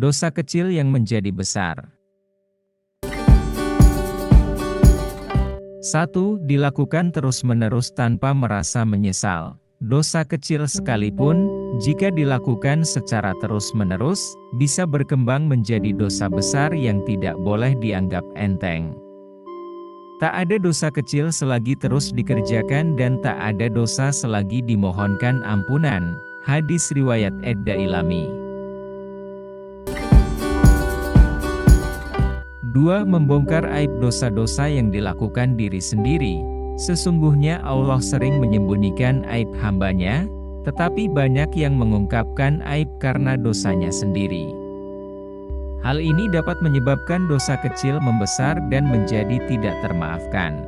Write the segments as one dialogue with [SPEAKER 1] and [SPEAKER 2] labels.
[SPEAKER 1] dosa kecil yang menjadi besar. 1. Dilakukan terus-menerus tanpa merasa menyesal. Dosa kecil sekalipun, jika dilakukan secara terus-menerus, bisa berkembang menjadi dosa besar yang tidak boleh dianggap enteng. Tak ada dosa kecil selagi terus dikerjakan dan tak ada dosa selagi dimohonkan ampunan. Hadis riwayat Ad-Dailami. 2. Membongkar aib dosa-dosa yang dilakukan diri sendiri. Sesungguhnya Allah sering menyembunyikan aib hambanya, tetapi banyak yang mengungkapkan aib karena dosanya sendiri. Hal ini dapat menyebabkan dosa kecil membesar dan menjadi tidak termaafkan.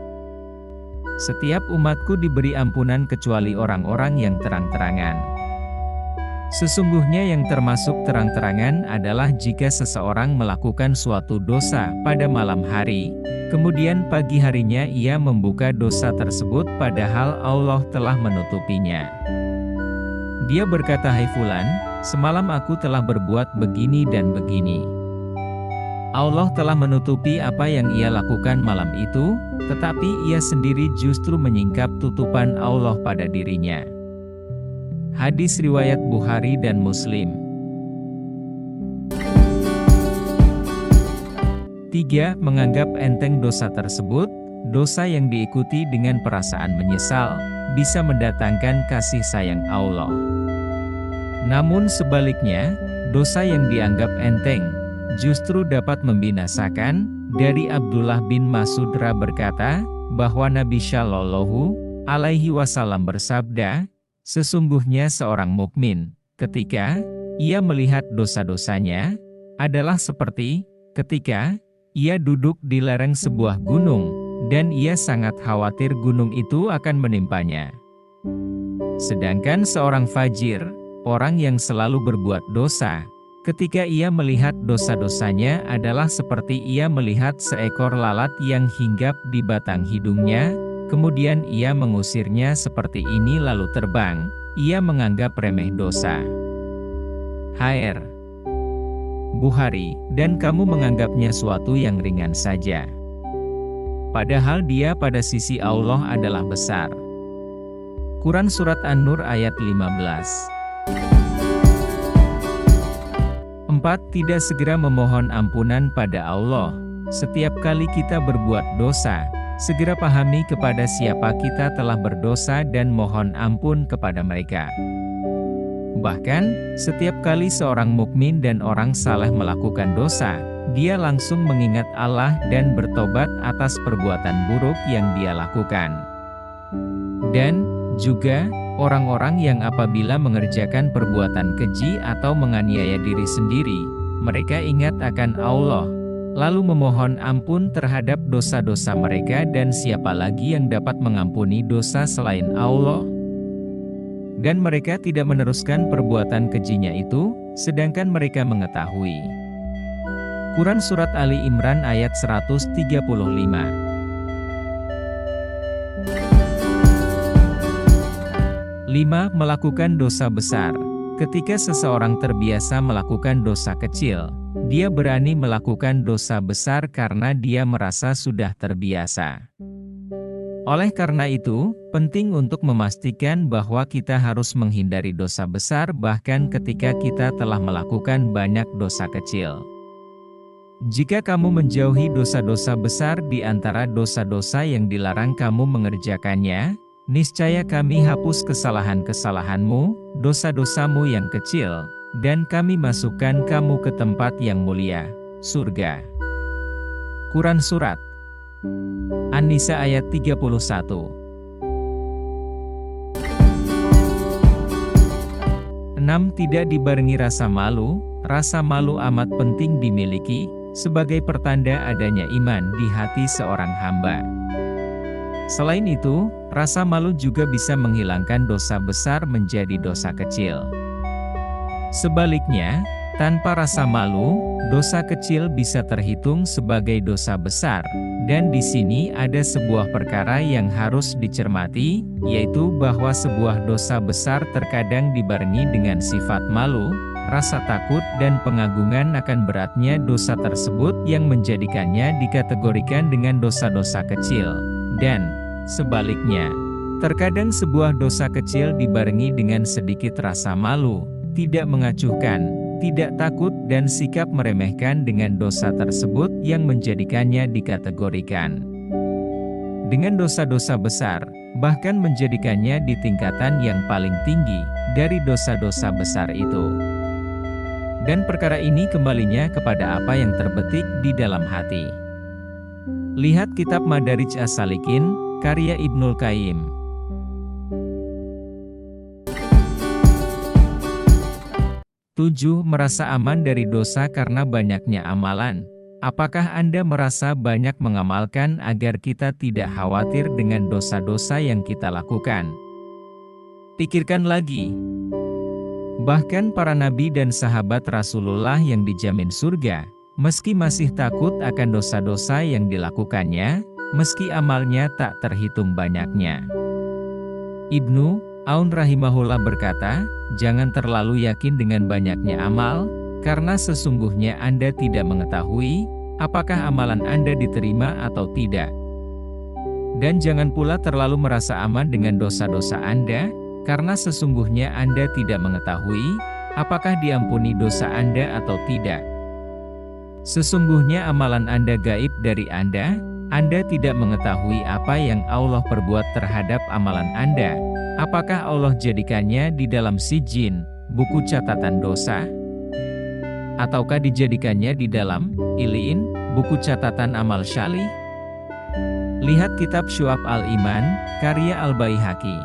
[SPEAKER 1] Setiap umatku diberi ampunan kecuali orang-orang yang terang-terangan. Sesungguhnya yang termasuk terang-terangan adalah jika seseorang melakukan suatu dosa pada malam hari, kemudian pagi harinya ia membuka dosa tersebut padahal Allah telah menutupinya. Dia berkata, "Hai fulan, semalam aku telah berbuat begini dan begini." Allah telah menutupi apa yang ia lakukan malam itu, tetapi ia sendiri justru menyingkap tutupan Allah pada dirinya. Hadis riwayat Bukhari dan Muslim. 3. Menganggap enteng dosa tersebut. Dosa yang diikuti dengan perasaan menyesal, bisa mendatangkan kasih sayang Allah. Namun sebaliknya, dosa yang dianggap enteng, justru dapat membinasakan. Dari Abdullah bin Mas'ud berkata, bahwa Nabi Shallallahu Alaihi Wasallam bersabda, sesungguhnya seorang mukmin, ketika ia melihat dosa-dosanya, adalah seperti ketika ia duduk di lereng sebuah gunung, dan ia sangat khawatir gunung itu akan menimpanya. Sedangkan seorang fajir, orang yang selalu berbuat dosa, ketika ia melihat dosa-dosanya adalah seperti ia melihat seekor lalat yang hinggap di batang hidungnya, kemudian ia mengusirnya seperti ini lalu terbang, ia menganggap remeh dosa. Hr. Bukhari, dan kamu menganggapnya suatu yang ringan saja. Padahal dia pada sisi Allah adalah besar. Quran Surat An-Nur ayat 15. 4. Tidak segera memohon ampunan pada Allah. Setiap kali kita berbuat dosa, segera pahami kepada siapa kita telah berdosa dan mohon ampun kepada mereka. Bahkan, setiap kali seorang mukmin dan orang saleh melakukan dosa, dia langsung mengingat Allah dan bertobat atas perbuatan buruk yang dia lakukan. Dan juga orang-orang yang apabila mengerjakan perbuatan keji atau menganiaya diri sendiri, mereka ingat akan Allah, lalu memohon ampun terhadap dosa-dosa mereka, dan siapa lagi yang dapat mengampuni dosa selain Allah? Dan mereka tidak meneruskan perbuatan kejinya itu, sedangkan mereka mengetahui. Quran Surat Ali Imran ayat 135. 5. Melakukan dosa besar. Ketika seseorang terbiasa melakukan dosa kecil, dia berani melakukan dosa besar karena dia merasa sudah terbiasa. Oleh karena itu, penting untuk memastikan bahwa kita harus menghindari dosa besar bahkan ketika kita telah melakukan banyak dosa kecil. Jika kamu menjauhi dosa-dosa besar di antara dosa-dosa yang dilarang kamu mengerjakannya, niscaya kami hapus kesalahan-kesalahanmu, dosa-dosamu yang kecil, dan kami masukkan kamu ke tempat yang mulia, surga. Quran Surat An-Nisa ayat 31. 6. Tidak dibarengi rasa malu. Rasa malu amat penting dimiliki, sebagai pertanda adanya iman di hati seorang hamba. Selain itu, rasa malu juga bisa menghilangkan dosa besar menjadi dosa kecil. Sebaliknya, tanpa rasa malu, dosa kecil bisa terhitung sebagai dosa besar. Dan di sini ada sebuah perkara yang harus dicermati, yaitu bahwa sebuah dosa besar terkadang dibarengi dengan sifat malu, rasa takut dan pengagungan akan beratnya dosa tersebut yang menjadikannya dikategorikan dengan dosa-dosa kecil. Dan sebaliknya, terkadang sebuah dosa kecil dibarengi dengan sedikit rasa malu, tidak mengacuhkan, tidak takut dan sikap meremehkan dengan dosa tersebut yang menjadikannya dikategorikan dengan dosa-dosa besar, bahkan menjadikannya di tingkatan yang paling tinggi dari dosa-dosa besar itu. Dan perkara ini kembalinya kepada apa yang terbetik di dalam hati. Lihat kitab Madarij As-Salikin, karya Ibnul Qayyim. 7. Merasa aman dari dosa karena banyaknya amalan. Apakah Anda merasa banyak mengamalkan agar kita tidak khawatir dengan dosa-dosa yang kita lakukan? Pikirkan lagi. Bahkan para nabi dan sahabat Rasulullah yang dijamin surga, meski masih takut akan dosa-dosa yang dilakukannya, meski amalnya tak terhitung banyaknya. Ibnu Aun rahimahullah berkata, jangan terlalu yakin dengan banyaknya amal, karena sesungguhnya Anda tidak mengetahui, apakah amalan Anda diterima atau tidak. Dan jangan pula terlalu merasa aman dengan dosa-dosa Anda, karena sesungguhnya Anda tidak mengetahui, apakah diampuni dosa Anda atau tidak. Sesungguhnya amalan Anda gaib dari Anda tidak mengetahui apa yang Allah perbuat terhadap amalan Anda. Apakah Allah jadikannya di dalam sijin, buku catatan dosa? Ataukah dijadikannya di dalam Iliin, buku catatan amal syalih? Lihat kitab Syu'ab al-Iman, karya Al-Baihaqi.